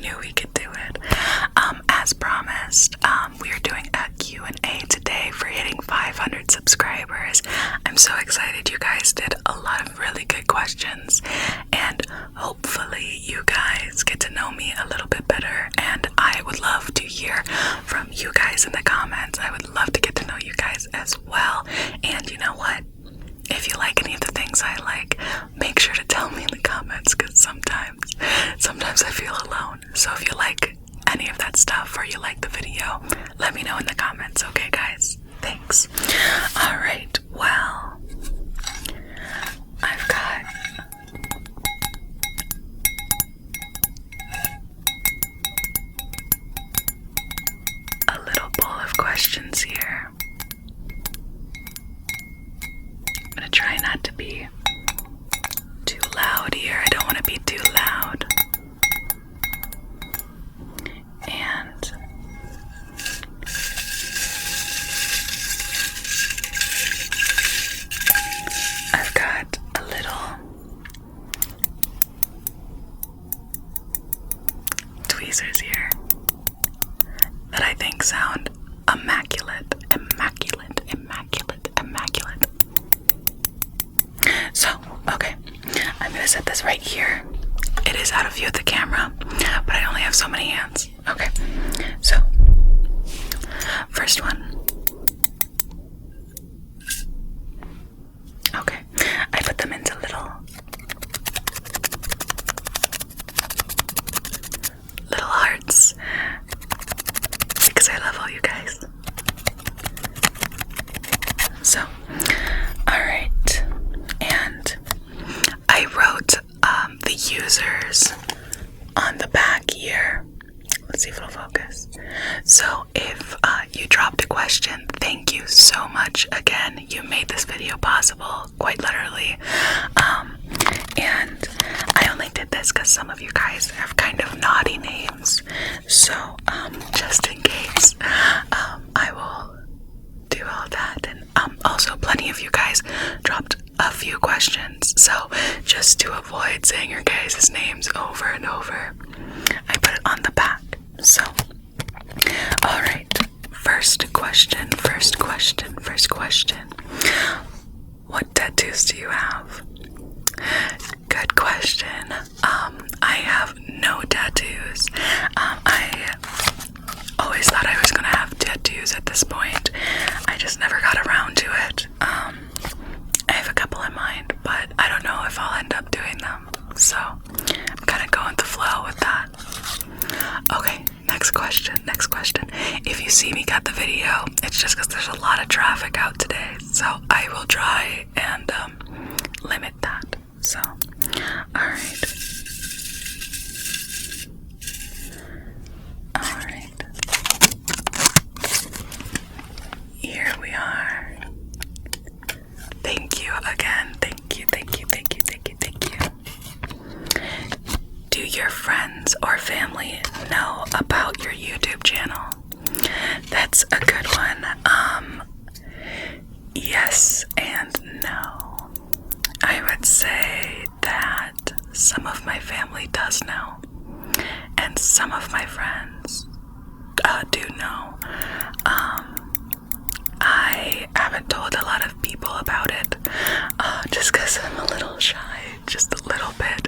knew we could do it. As promised, we are doing a Q&A today for hitting 500 subscribers. I'm so excited. You guys did a lot of really good questions, and hopefully you guys get to know me a little bit better, and I would love to hear from you guys in the comments. I would love to get to know you guys as well. And you know what? If you like any of the things I like, make sure to tell me in the comments, because sometimes I feel alone. So if you like any of that stuff or you like the video, let me know in the comments, okay guys? Thanks. Alright, well, I've got a little bowl of questions here. I'm gonna try not to be too loud here. I don't want to be too loud. And I've got a little tweezers here that I think sound immaculate, immaculate, immaculate, immaculate. So, okay, I'm gonna set this right here. It is out of view of the camera, but I only have so many hands. Okay, so, first one. Okay, I put them into little hearts, because I love all you guys. So, alright, and I wrote the users on the back here. Let's see if it'll focus. So if you dropped a question, thank you so much again. You made this video possible, quite literally. And I only did this because some of you guys have kind of naughty names. So just in case, I will do all that. And also plenty of you guys dropped a few questions, so just to avoid saying your guys' names over and over, I put it on the back. So, alright, first question. What tattoos do you have? Good question. I have no tattoos. I always thought I was gonna have tattoos at this point. I just never got around to it. I have a couple in mind, but I don't know if I'll end up doing them. So I'm kind of going with the flow with that. Okay, next question. If you see me cut the video, it's just because there's a lot of traffic out today. So I will try and limit that. So, alright. Here we are. Thank you again. Thank you. Do your friends or family know about your YouTube channel? That's a good one. Yes and no. I would say that some of my family does know, and some of my friends do know. I haven't told a lot of people about it, just because I'm a little shy, just a little bit.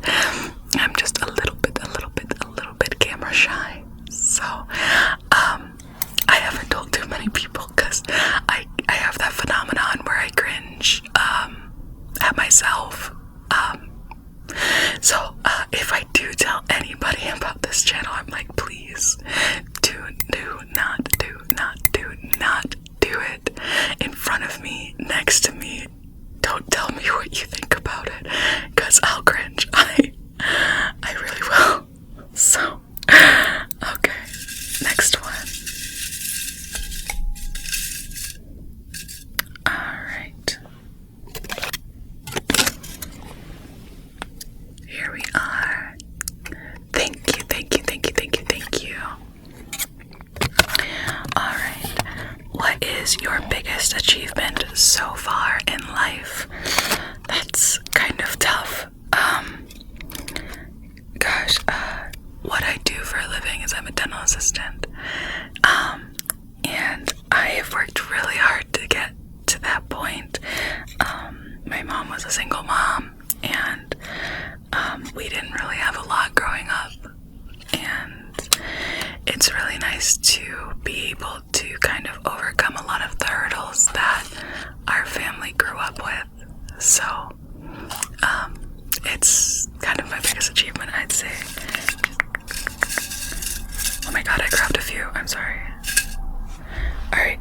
I'm just a little bit camera shy. So, I haven't told too many people because I have that phenomenon where I cringe at myself. So if I do tell anybody about this channel, I'm like, please do not do it in front of me, next to me. Don't tell me what you think about it, because I'll cringe. I really will. So, okay, next one. Alright. Here we are. Thank you. Alright. What is your biggest achievement so far in life? That's kind of tough. What I do for a I'm a dental assistant. And I have worked really hard to get to that point. My mom was a single mom, and we didn't really have a lot growing up. And it's really nice to be able to kind of overcome a lot of the hurdles that our family grew up with. So, it's kind of my biggest achievement, I'd say. Oh my god, I grabbed a few. I'm sorry. Alright.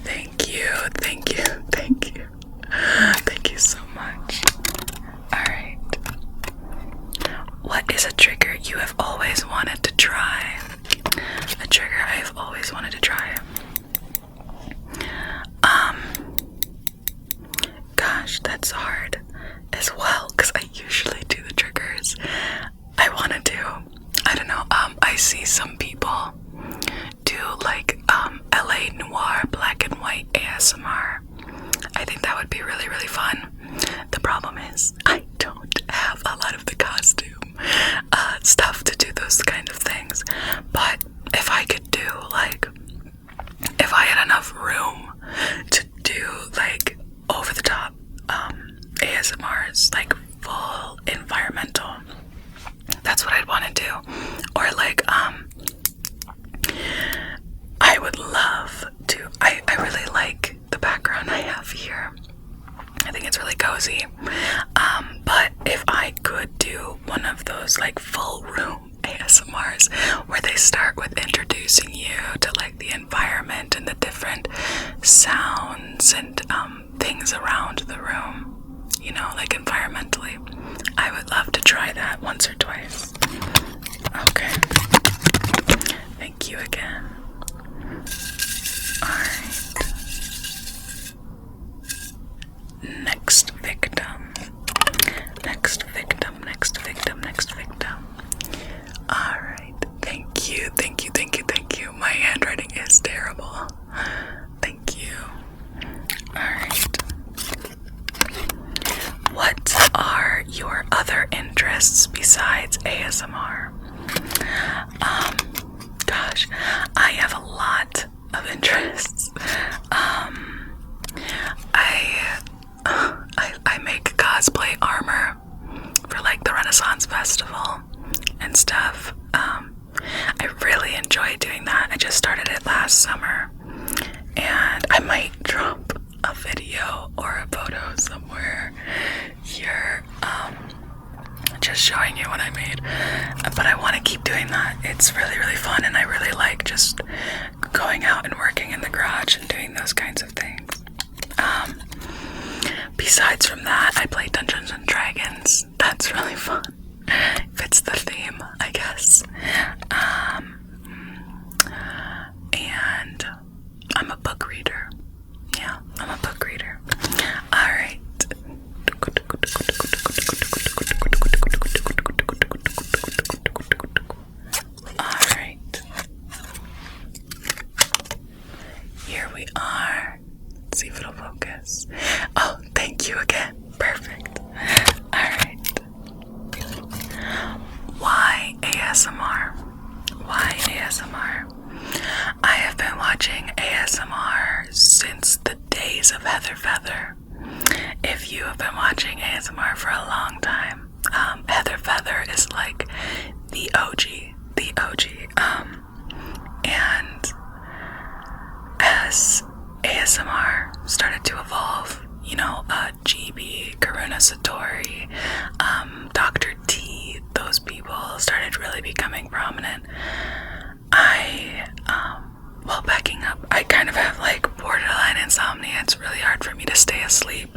Thank you. Thank you so much. Alright. What is a trigger you have always wanted to try? A trigger I have always wanted to try. Gosh, that's hard as well, because I usually do the triggers I want to do. I don't know, I see some people do like LA Noir black and white ASMR. I think that would be really, really fun. The problem is I don't have a lot of the costume stuff to do those kind of things. But if I could do like, if I had enough room to do like over the top ASMRs, like full environmental, that's what I'd want to do. Or like I would love to, I really like the background I have here. I think it's really cozy. But if I could do one of those like full room ASMRs where they start with introducing you to like the environment and the different sounds and things around the room, you know, like environmentally, I would love to try that once or twice. Okay. Thank you again. Alright. Next victim. Alright. Thank you. My handwriting is terrible. Thank you. Alright. What are your other interests besides ASMR? Gosh, I have a lot of interests. I make cosplay armor for like the Renaissance Festival and stuff. I really enjoy doing that. I just started it last summer, and I might drop a video or a photo somewhere here, just showing you what I made. But I want to keep doing that. It's really, really fun, and I really like just going out and working in the garage and doing those kinds of things. Besides from that, I play Dungeons and Dragons. That's really fun. Fits the theme, I guess. And I'm a book reader. Yeah, I'm a book reader. Alright. Alright. Here we are. Let's see if it'll focus. Oh, thank you again. Perfect. Alright. Why ASMR? Why ASMR? I have been watching ASMR since the days of Heather Feather. If you have been watching ASMR for a long time, Heather Feather is like the OG. And as ASMR started to evolve, you know, GB, Karuna Satori, Dr. T, those people started really becoming prominent. Well, backing up, I kind of have like borderline insomnia. It's really hard for me to stay asleep.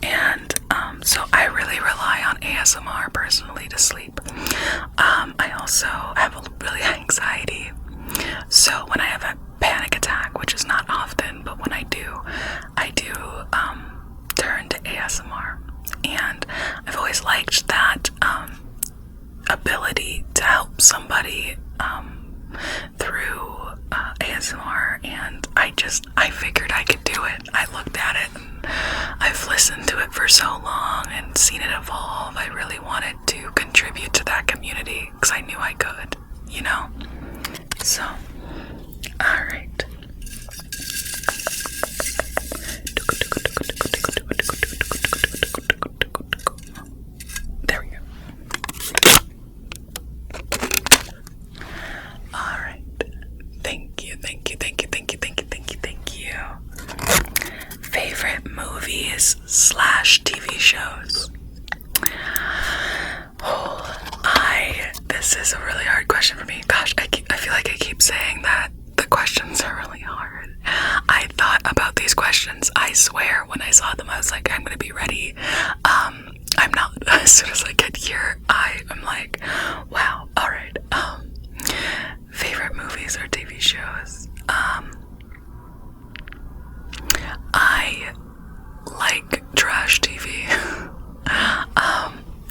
And so I really rely on ASMR personally to sleep. I also have a really high anxiety. So when I have a panic attack, which is not often, but when I do turn to ASMR. And I've always liked that ability to help somebody through ASMR, and I figured I could do it. I looked at it and I've listened to it for so long and seen it evolve. I really wanted to contribute contribute to that community because I knew I could, you know? So, alright. There we go. Alright. Thank you. Favorite movies / TV shows? This is a really hard question for me. Gosh, I feel like I keep saying that the questions are really hard. I thought about these questions, I swear, when I saw them, I was like, I'm gonna be ready. I'm not. As soon as I get here, I'm like, wow, alright. Favorite movies or TV shows? I like trash TV.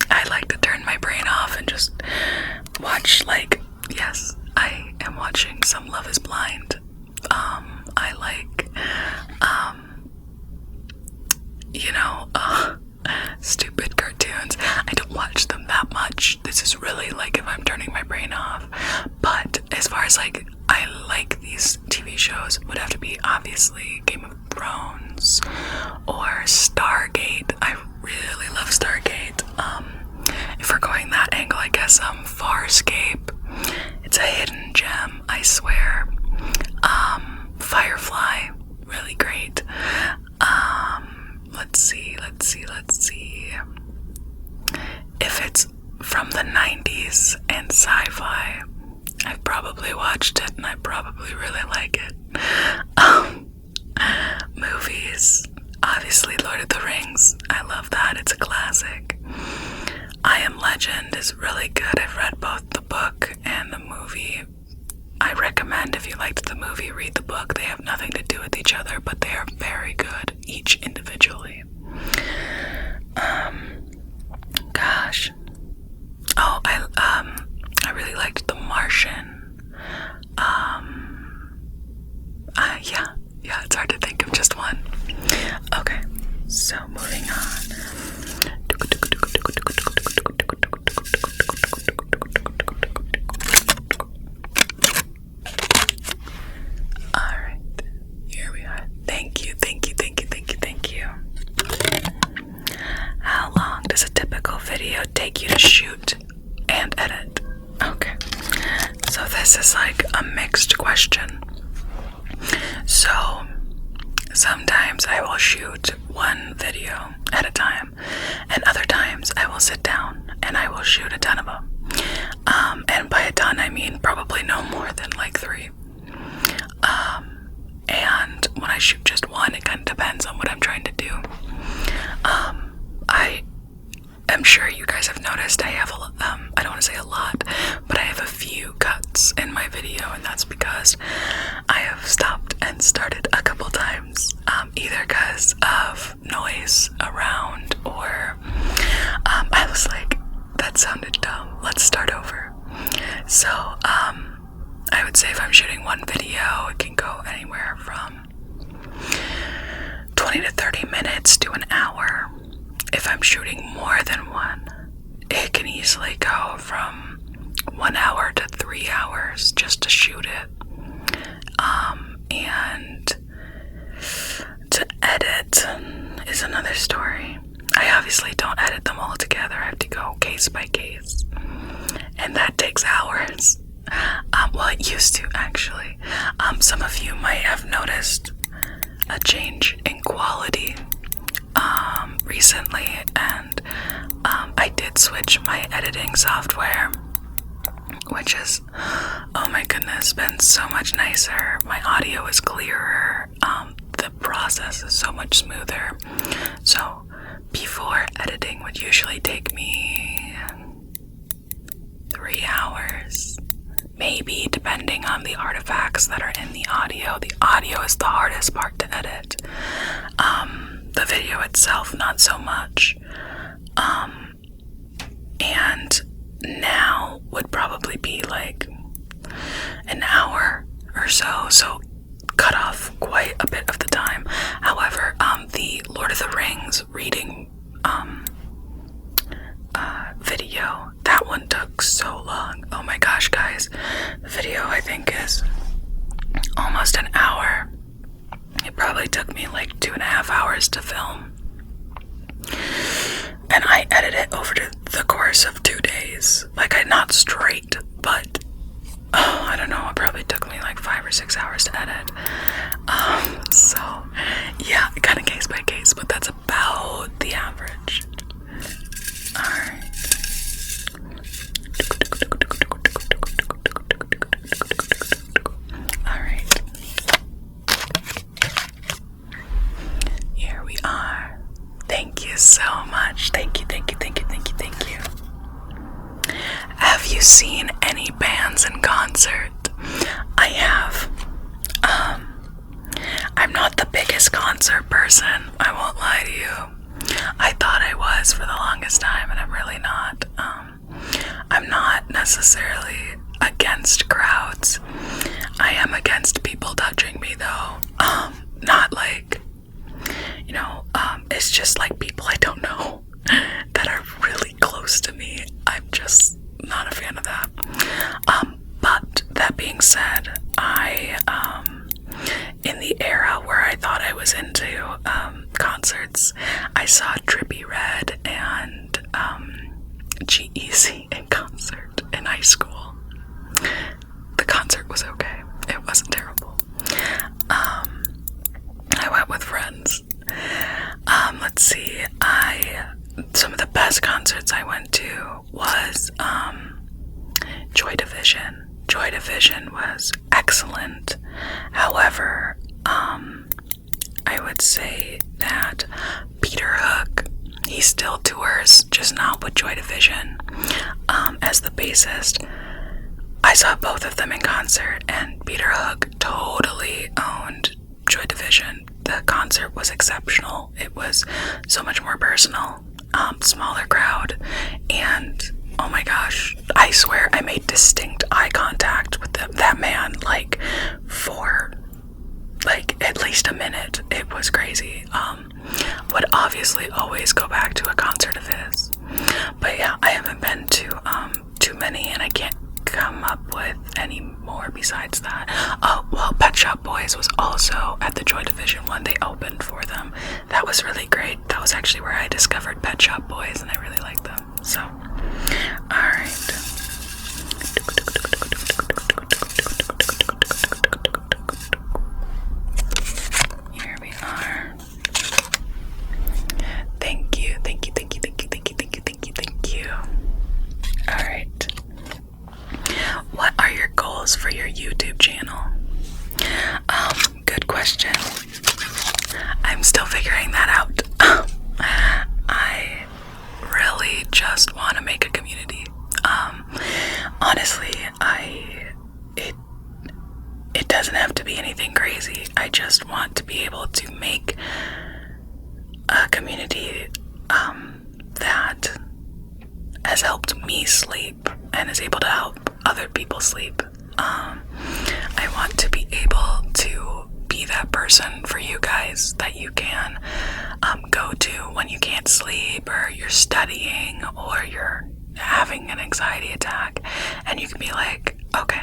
I like to turn my brain off and just watch, like, yes, I am watching some Love is Blind. I like, stupid cartoons. I don't watch them that much. This is really like if I'm turning my brain off. But as far as like, I like these TV shows, would have to be obviously Game of Thrones or Stargate. I really love Stargate. If we're going that angle, I guess Farscape. It's a hidden gem, I swear. Firefly, really great. Let's see. If it's from the 90s and sci-fi, I've probably watched it and I probably really like it. Movies, obviously Lord of the Rings. I love that, it's a classic. I Am Legend is really good. I've read both the book and the movie. I recommend, if you liked the movie, read the book. They have nothing to do with each other, but they are very good, each individually. Gosh. Oh, I really liked The Martian. Yeah, it's hard to think of just one. Okay, so moving on. Alright, here we are. Thank you. How long does a typical video take you to shoot and edit? Okay, so this is like a mixed question. So sometimes I will shoot one video at a time, and other times I will sit down and I will shoot a ton of them. And by a ton, I mean probably no more than like 3. And when I shoot just one, it kind of depends on what I'm trying to do. I'm sure you guys have noticed I have I don't want to say a lot, but I have a few cuts in my video, and that's because I have stopped and started a couple times, either because of noise around or I was like, that sounded dumb, let's start over. So I would say if I'm shooting one video, it can go anywhere from 20 to 30 minutes to an hour. If I'm shooting more than one, it can easily go from 1 hour to 3 hours just to shoot it. And to edit is another story. I obviously don't edit them all together. I have to go case by case, and that takes hours. Well, it used to, actually. Some of you might have noticed a change in quality recently, and I did switch my editing software, which is, oh my goodness, been so much nicer. My audio is clearer. The process is so much smoother. So before, editing would usually take me 3 hours, maybe, depending on the artifacts that are in the audio. The audio is the hardest part to edit. The video itself, not so much. And now would probably be like an hour or so, so cut off quite a bit of the time. However, the Lord of the Rings reading video, that took so long. Oh my gosh, guys. The video, I think, is almost an hour. It probably took me like 2.5 hours to film. And I edited it over the course of 2 days. Like, not straight, but I don't know, it probably took me like 5 or 6 hours to edit. So yeah, kind of case by case, but that's about the average. Alright. Alright. Here we are. Thank you so much. Thank you, thank you, thank you, thank you, thank you. Have you seen any bands in concert? I have. I'm not the biggest concert person, I won't lie to you. I thought I was for the longest time, and I'm really not. I'm not necessarily against crowds. I am against people touching me, though. Not like, it's just like people I don't know that are really close to me. I'm just not a fan of that. But that being said, in the era where I thought I was into concerts, I saw Trippie Redd and G-Eazy in concert in high school. The concert was okay. It wasn't terrible. I went with friends. Let's see. Some of the best concerts I went to was Joy Division. Joy Division was excellent. However, I would say that Peter Hook, he still tours, just not with Joy Division, as the bassist. I saw both of them in concert, and Peter Hook totally owned Joy Division. The concert was exceptional. It was so much more personal, smaller crowd, and oh my gosh, I swear I made distinct eye contact with that man, like, for like at least a minute. It was crazy. Would obviously always go back to a concert of his. But yeah, I haven't been to too many, and I can't come up with any more besides that. Oh, well, Pet Shop Boys was also at the Joy Division one. They opened for them. That was really great. That was actually where I discovered Pet Shop Boys, and I really liked them. So, alright. Here we are. Thank you, thank you, thank you, thank you, thank you, thank you, thank you, thank you. Alright. What are your goals for your YouTube channel? Good question. I'm still figuring that out. I really just want to make a community. Honestly, it doesn't have to be anything crazy. I just want to be able to make a community that has helped me sleep and is able to help other people sleep. I want to be able to be that person for you guys that you can go to when you can't sleep, or you're studying, or you're having an anxiety attack, and you can be like, okay,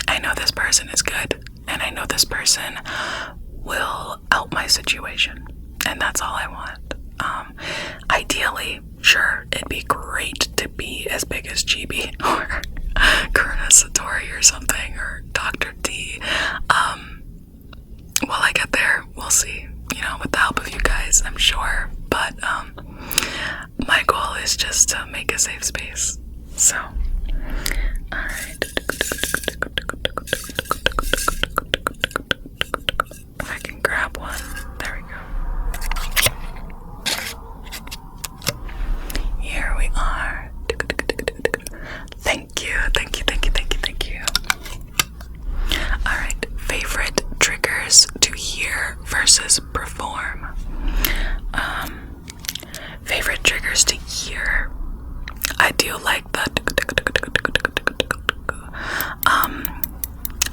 I know this person is good, and I know this person will help my situation, and that's all I want. Ideally, sure, it'd be great to be as big as GB or Karuna Satori or something, or Dr. D. Will I get there? We'll see. With the help of you guys, I'm sure. But my goal is just to make a safe space. So, alright. If I can grab one. There we go. Here we are. Thank you, thank you, thank you, thank you, thank you. Alright, favorite triggers to hear versus perform. Favorite triggers to hear. I do like the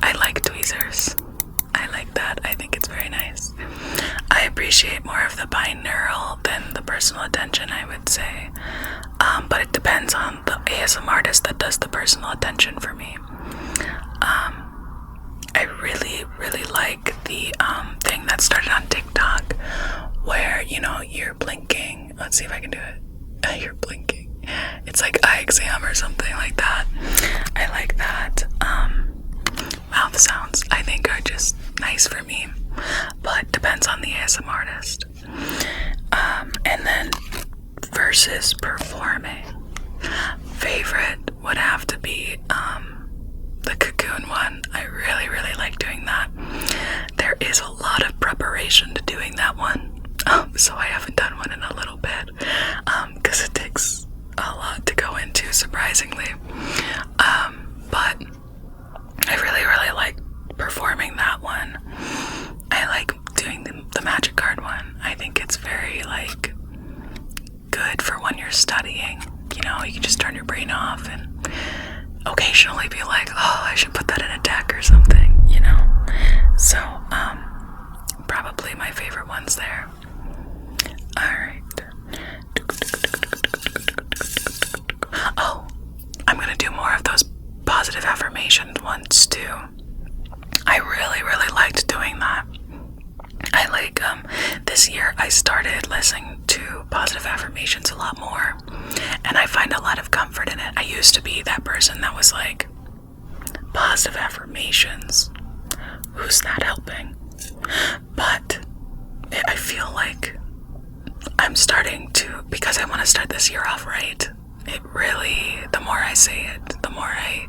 I like tweezers. I like that. I think it's very nice. I appreciate more of the binaural than the personal attention, I would say. But it depends on the ASMR artist that does the personal attention for me. I really, really like the thing that started on TikTok where, you know, you're blinking. Let's see if I can do it. You're blinking. It's like eye exam or something like that. I like that. Mouth sounds, I think, are just nice for me, but depends on the ASMR artist. And then versus performing. Favorite would have to be the cocoon one. I really, really like doing that. There is a lot of preparation to doing that one, so I haven't done one in a little bit, because it takes a lot to go into, surprisingly. But I really, really like performing that one. I like doing the magic card one. I think it's very, like, good for when you're studying. You know, you can just turn your brain off and occasionally be like, oh, I should put that in a deck or something, you know? So, probably my favorite ones there. Alright. Oh, I'm gonna do more of those positive affirmation ones too. I really, really liked doing that. I like, this year I started listening to positive affirmations a lot more, and I find a lot of comfort in it. I used to be that person that was like, positive affirmations, who's that helping? But I feel like I'm starting to, because I want to start this year off right, it really, the more I say it, the more I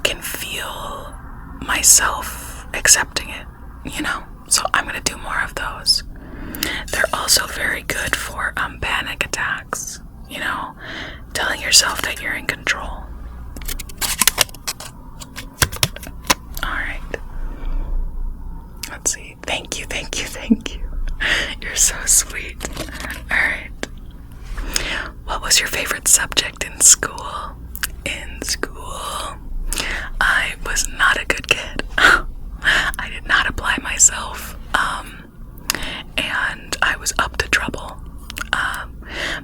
can feel myself accepting it, you know? So I'm gonna do more of those. They're also very good for panic attacks, you know, telling yourself that you're in control. Alright. Let's see. Thank you, thank you, thank you. You're so sweet. Alright. What was your favorite subject in school? In school, I was not a good kid. I did not apply myself, and I was up to trouble.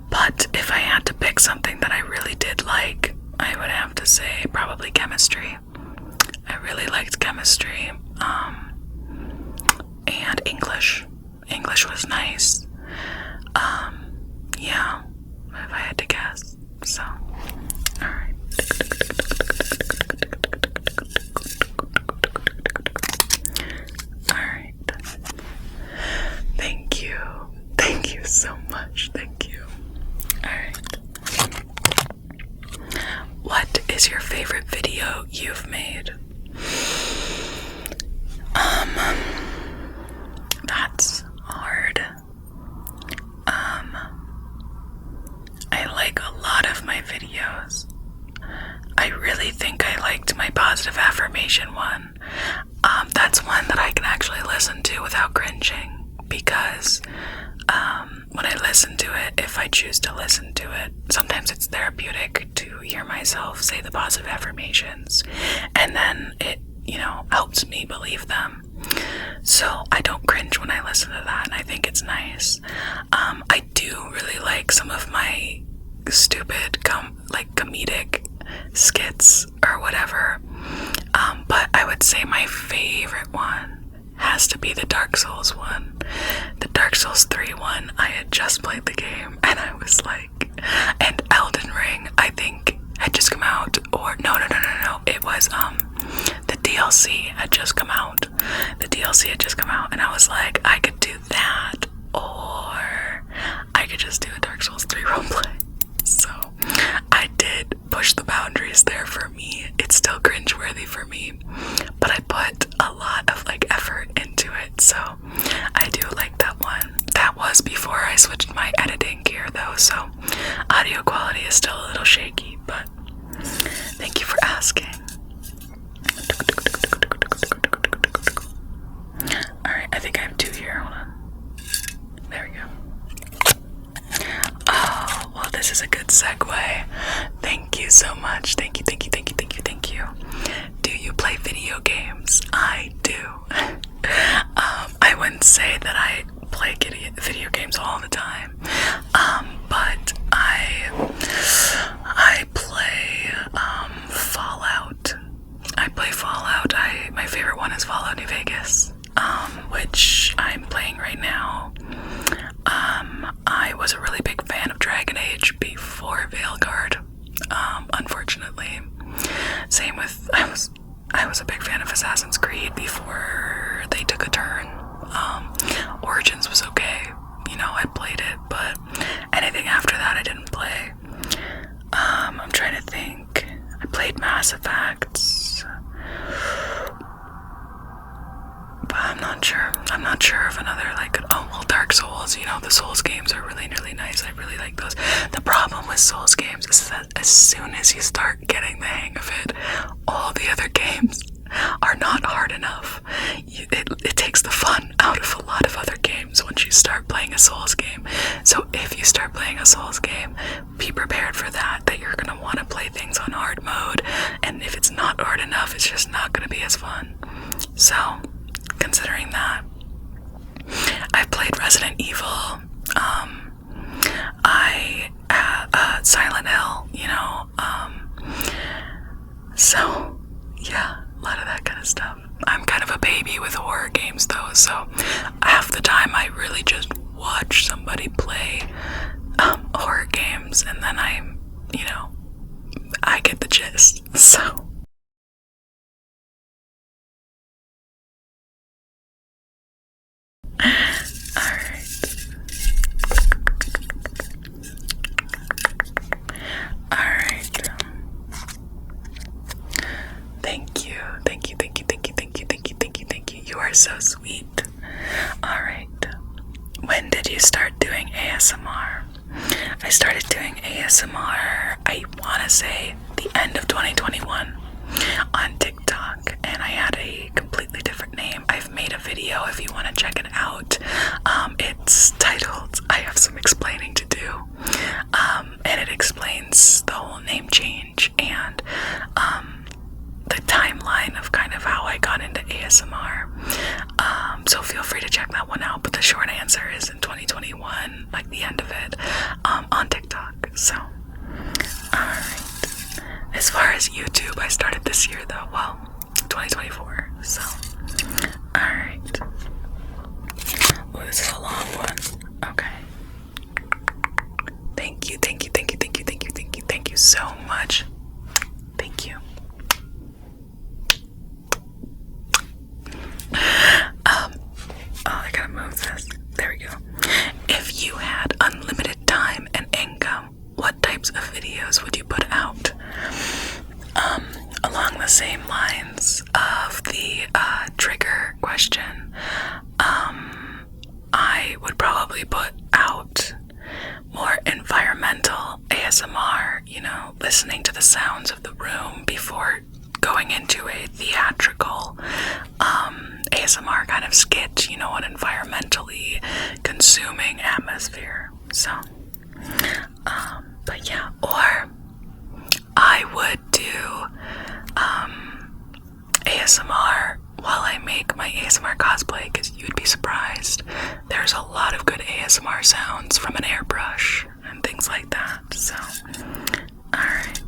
But if I had to pick something that I really did like, I would have to say probably chemistry. I really liked chemistry, and English. English was nice. Yeah, if I had to guess. So, alright. Alright. Thank you. Thank you so much. Thank you. Alright. What is your favorite video you've made? That's hard. I like a lot of my videos. I really think I liked my positive affirmation one. That's one that I can actually listen to without cringing, because when I listen to it, if I choose to listen to it, sometimes it's therapeutic to hear myself say the positive affirmations, and then it, you know, helps me believe them. So I don't cringe when I listen to that, and I think it's nice. I do really like some of my stupid, comedic skits or whatever. But I would say my favorite one has to be the Dark Souls one. The Dark Souls 3 one, I had just played the game, and I was like, and Elden Ring, I think, had just come out, or no, it was, the DLC had just come out. The DLC had just come out, and I was like, I could do that, or I could just do a Dark Souls 3 roleplay. So, I did push the boundaries there for me. It's still cringeworthy for me, but I put a lot of, effort into it, so I do like that one. That was before I switched my editing gear, though, so audio quality is still a little shaky, but thank you for asking. Alright, I think I have two here. Hold on. There we go. Oh, well, this is a good segue. Thank you so much. Thank you. Do you play video games? I do. I wouldn't say that I play video games all the time, but Same with, I was a big fan of Assassin's Creed before they took a turn. Origins was okay, you know, I played it, but anything after that I didn't play. I'm trying to think. I played Mass Effects, but I'm not sure of another, like, oh, well, Dark Souls, you know, the Souls games are really, really nice. I really like those. The problem with Souls games is that as soon as you start getting the hang of it, all the other games are not hard enough. It takes the fun out of a lot of other games once you start playing a Souls game. So if you start playing a Souls game, be prepared for that you're gonna want to play things on hard mode, and if it's not hard enough, it's just not gonna be as fun. So, considering that, I've played Resident Evil, Silent Hill, you know, so, yeah, a lot of that kind of stuff. I'm kind of a baby with horror games though, so half the time I really just watch somebody play horror games, and then I get the gist, so. Alright. Thank you. You are so sweet. Alright. When did you start doing ASMR? I started doing ASMR, I want to say, the end of 2021 on TikTok, and I had a completely different name. I've made a video if you want to check it out. It's titled, I Have Some Explaining to Do, and it explains the whole name change and the timeline of kind of how I got into ASMR. So feel free to check that one out, but the short answer is in 2021, like the end of it, on TikTok. So, alright. As far as YouTube, I started this year though, well, 2024, so, alright. Oh, this is a long one. Okay. Thank you so much. Thank you. I gotta move this. There we go. If you had unlimited time and income, what types of videos would you put out? Along the same lines of the trigger question, I would probably put out more environmental ASMR, you know, listening to the sounds of the room before going into a theatrical ASMR kind of skit, you know, an environmentally consuming atmosphere. So, but yeah, or I would do ASMR while I make my ASMR cosplay, because you'd be surprised. There's a lot of good ASMR sounds from an airbrush and things like that. So, alright.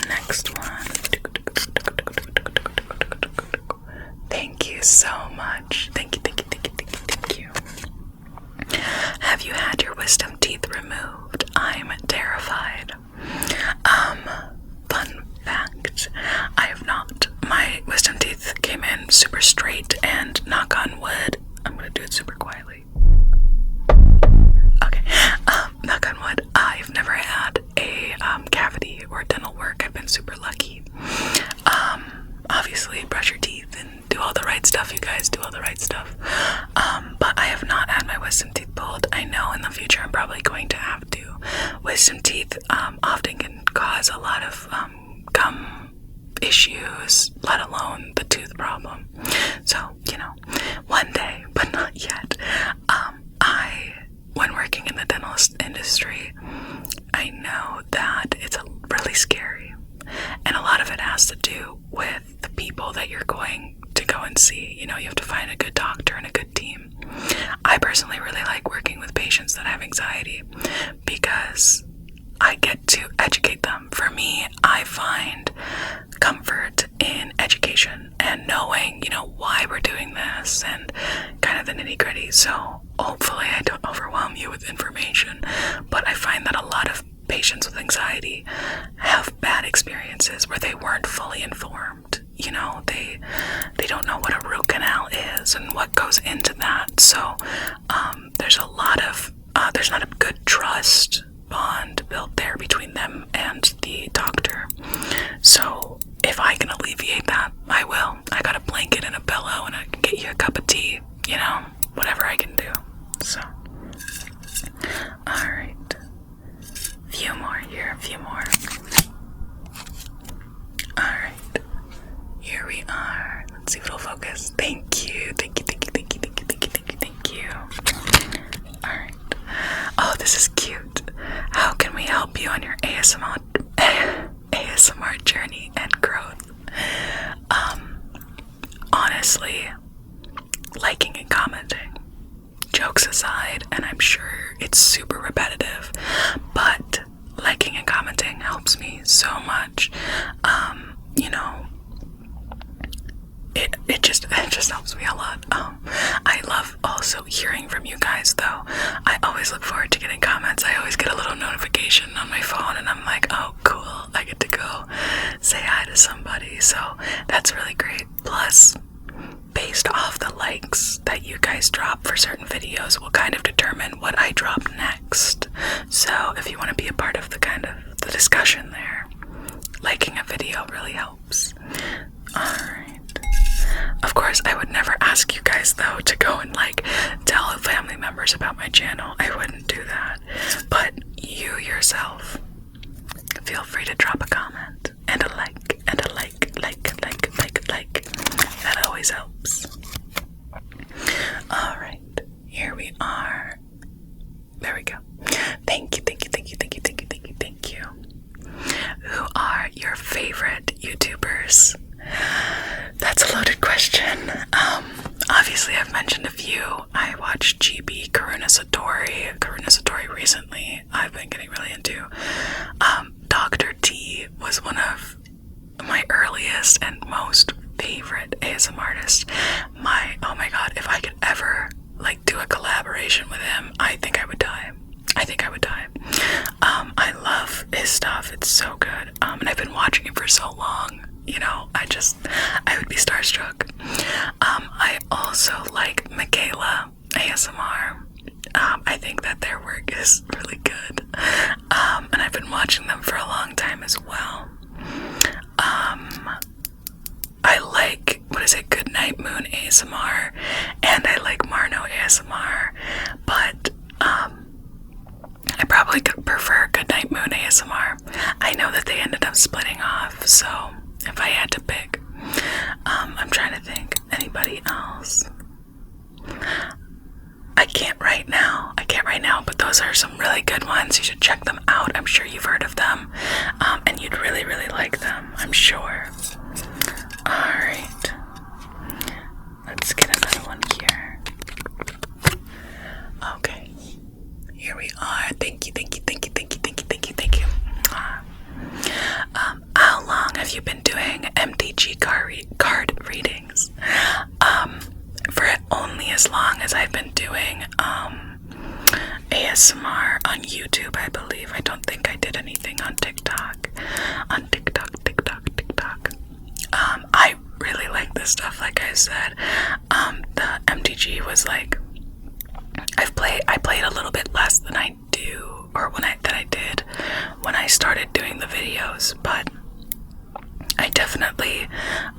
Next one. Thank you so much. Thank you. Have you had your wisdom teeth removed? I'm terrified. Fun fact, I have not. My wisdom teeth came in super straight, and knock on wood, I'm gonna do it super quietly. Okay, knock on wood, I've never had a cavity or dental work. I've been super lucky. Obviously brush your teeth and do all the right stuff, you guys, do all the right stuff. But I have not had my wisdom teeth pulled. I know in the future I'm probably going to have to. Wisdom teeth often can cause a lot of gum issues, let alone the tooth problem. So, you know, one day, but not yet. When working in the dental industry, I know that it's really scary. And a lot of it has to do with the people that you're going to go and see. You know, you have to find a good doctor and a good team. I personally really like working with patients that have anxiety because I get to educate them. For me, I find comfort in education and knowing, you know, why we're doing this and kind of the nitty-gritty. So hopefully I don't overwhelm you with information, but I find that a lot of patients with anxiety have bad bad experiences where they weren't fully informed. You know, they don't know what a root canal is and what goes into that. So there's a lot of there's not a good trust bond built there between them and the doctor. So if I can alleviate that, I will. I got a blanket and a pillow, and I can get you a cup of tea, you know, whatever I can do. So alright, few more here, a few more. Alright, here we are. Let's see if it'll focus. Thank you. Alright. Oh, this is cute. How can we help you on your ASMR journey and growth? Honestly, liking and commenting. Jokes aside, and I'm sure it's super repetitive, but liking and commenting helps me so much. You know, it just helps me a lot. I love also hearing from you guys, though. I always look forward to getting comments. I always get a little notification on my phone, and I'm like, oh, cool, I get to go say hi to somebody. So that's really great. Plus, based off the likes that you guys drop for certain videos will kind of determine what I drop next. So if you want to be a part of the discussion there, liking a video really helps. Alright. Of course, I would never ask you guys, though, to go and tell family members about my channel. I wouldn't do that. But you yourself, feel free to drop a comment and a like and a like. That always helps. Alright, here we are. There we go. Thank you. Who are your favorite YouTubers? That's a loaded question. Obviously I've mentioned a few. I watched GB Karuna Satori recently. I've been getting really into. Dr. T was one of my earliest and most favorite ASMR artists. Oh my god, if I could ever do a collaboration with him, I think I would die. I love his stuff. It's so good. And I've been watching it for so long. You know, I would be starstruck. I also like Michaela ASMR. I think that their work is really good. And I've been watching them for a long time as well. I like, Good Night Moon ASMR, and I like Marno ASMR, but I probably could prefer Good Night Moon ASMR. I know that they ended up splitting off, so if I had to pick, I'm trying to think. Anybody else? I can't right now, but those are some really good ones. You should check them out. I'm sure you've heard of them, and you'd really like them, I'm sure. Alright, let's get another one here. Okay, here we are. Thank you. How long have you been doing MTG card readings? For only as long as I've been doing ASMR on YouTube, I believe. I don't think I did anything on TikTok. I really like this stuff, like I said. The MTG was I played a little bit less than I do, or I did when I started doing the videos, but I definitely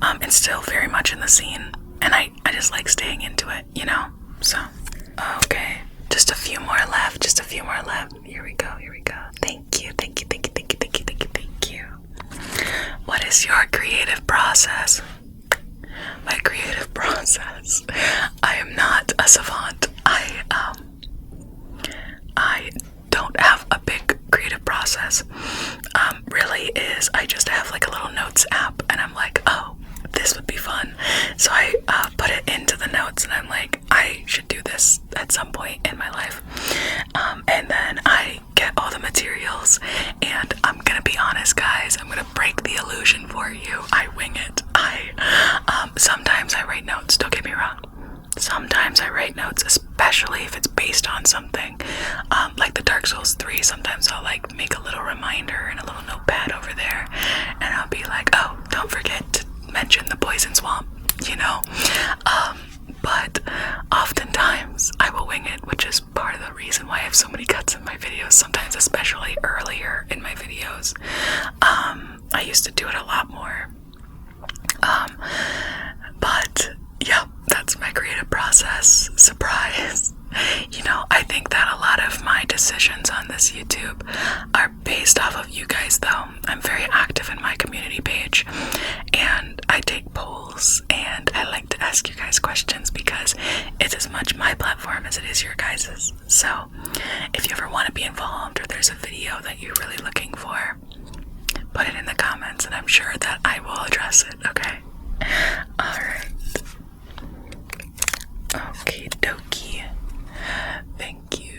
am still very much in the scene, and I just like staying into it, you know? So, okay, just a few more left, Here we go. Thank you. What is your creative process? My creative process. I am not a savant. I don't have a big creative process. Really is, I just have a little notes app, and I'm like, oh, this would be fun. So I put it into the notes, and I'm like, I should do this at some point in my life. And then I get all the materials, and I'm gonna be honest, guys, I'm gonna break the illusion for you. I wing it. Sometimes I write notes, don't get me wrong. Sometimes I write notes, especially if it's based on something. Like the Dark Souls 3, sometimes I'll make a little reminder and a little notepad over there. are based off of you guys, though. I'm very active in my community page, and I take polls, and I like to ask you guys questions because it's as much my platform as it is your guys's. So if you ever want to be involved, or there's a video that you're really looking for, put it in the comments, and I'm sure that I will address it, okay? Alright. Okie dokie. Thank you.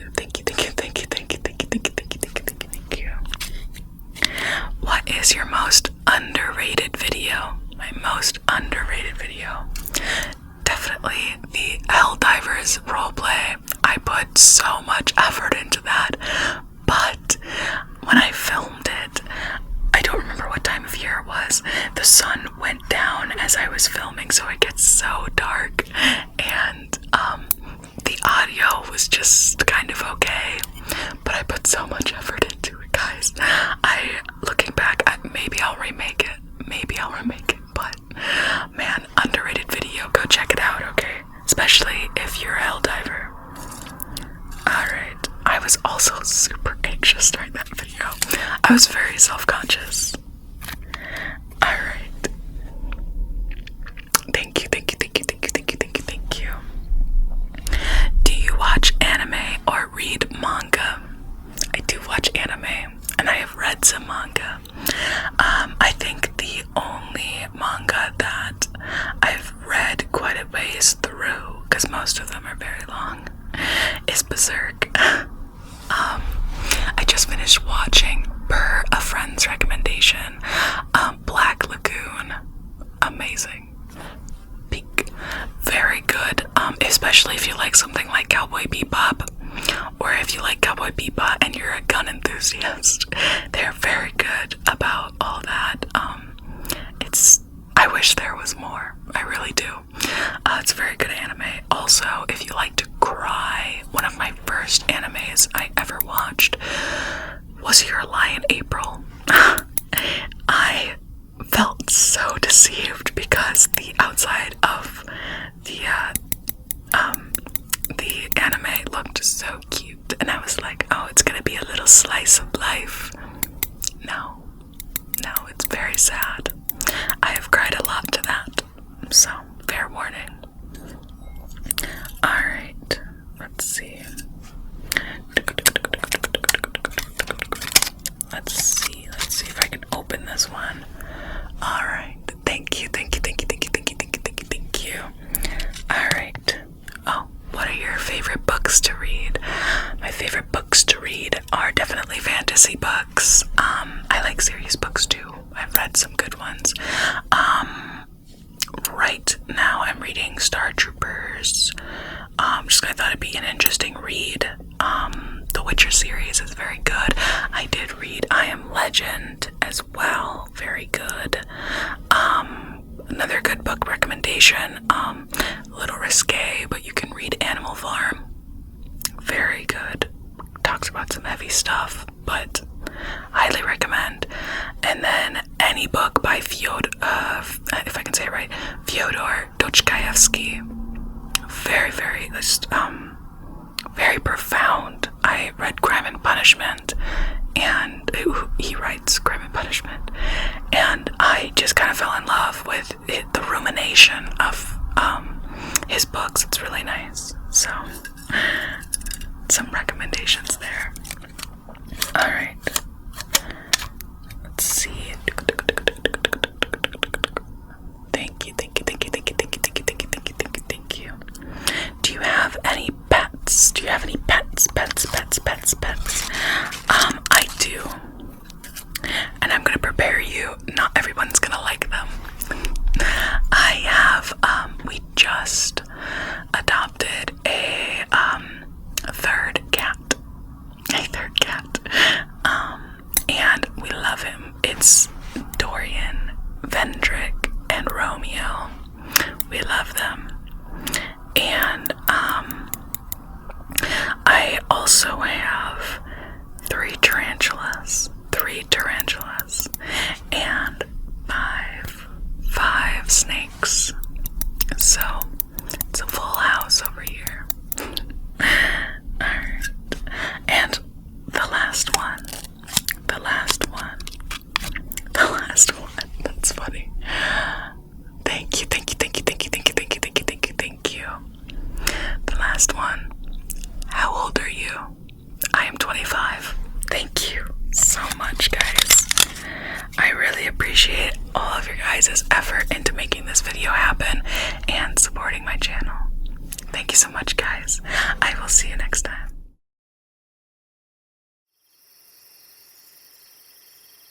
What is your most underrated video? My most underrated video. Definitely the Helldivers roleplay. I put so much effort into that, but when I filmed it, I don't remember what time of year it was. The sun went down as I was filming, so it gets so dark, and the audio was just kind of okay, but I put so much effort into it, guys. Looking back, maybe I'll remake it, but man, underrated video, go check it out, okay? Especially if you're a Helldiver. Alright, I was also super anxious during that video. I was very self-conscious. Alright. Thank you. Do you watch anime or read manga? I do watch anime, and I have read some manga. I think the only manga that I've read quite a ways through, because most of them are very long, is Berserk. I just finished watching, per a friend's recommendation, Black Lagoon. Amazing. Peak. Very good, especially if you like something like Cowboy Bebop, or if you like Cowboy Bebop and you're a gun enthusiast. They're very good about all that. I wish there was more. I really do. It's very good anime. Also, if you like to cry, one of my first animes I ever watched was Your Lie in April. I felt so deceived because the outside of the anime looked so cute, and I was like, oh, it's gonna be a little slice of life. No, it's very sad. I have cried a lot to that, so fair warning. Alright, let's see. Let's see if I can open this one. Alright, thank you. Alright. Oh, what are your favorite books to read? My favorite books to read are definitely fantasy books. I like serious books too. I've read some good ones. Right now I'm reading Star Troopers. I thought it'd be an interesting read. The Witcher series is very good. I did read I Am Legend as well. Very good. Another good book recommendation, a little risque, but you can read Animal Farm. Very good. Talks about some heavy stuff, but highly recommend. And then any book by Fyodor, if I can say it right, Fyodor Dostoevsky. Very, very profound. I read Crime and Punishment, and he writes Crime and Punishment, and I just kind of fell in love with the rumination of his books. It's really nice. So, some recommendations there. Alright. Let's see. Thank you. Do you have any pets? Pets? I do. And I'm gonna prepare you. Not everyone's gonna like them. I have, we just adopted a third cat. last one. How old are you? I am 25. Thank you so much, guys. I really appreciate all of your guys' effort into making this video happen and supporting my channel. Thank you so much, guys. I will see you next time.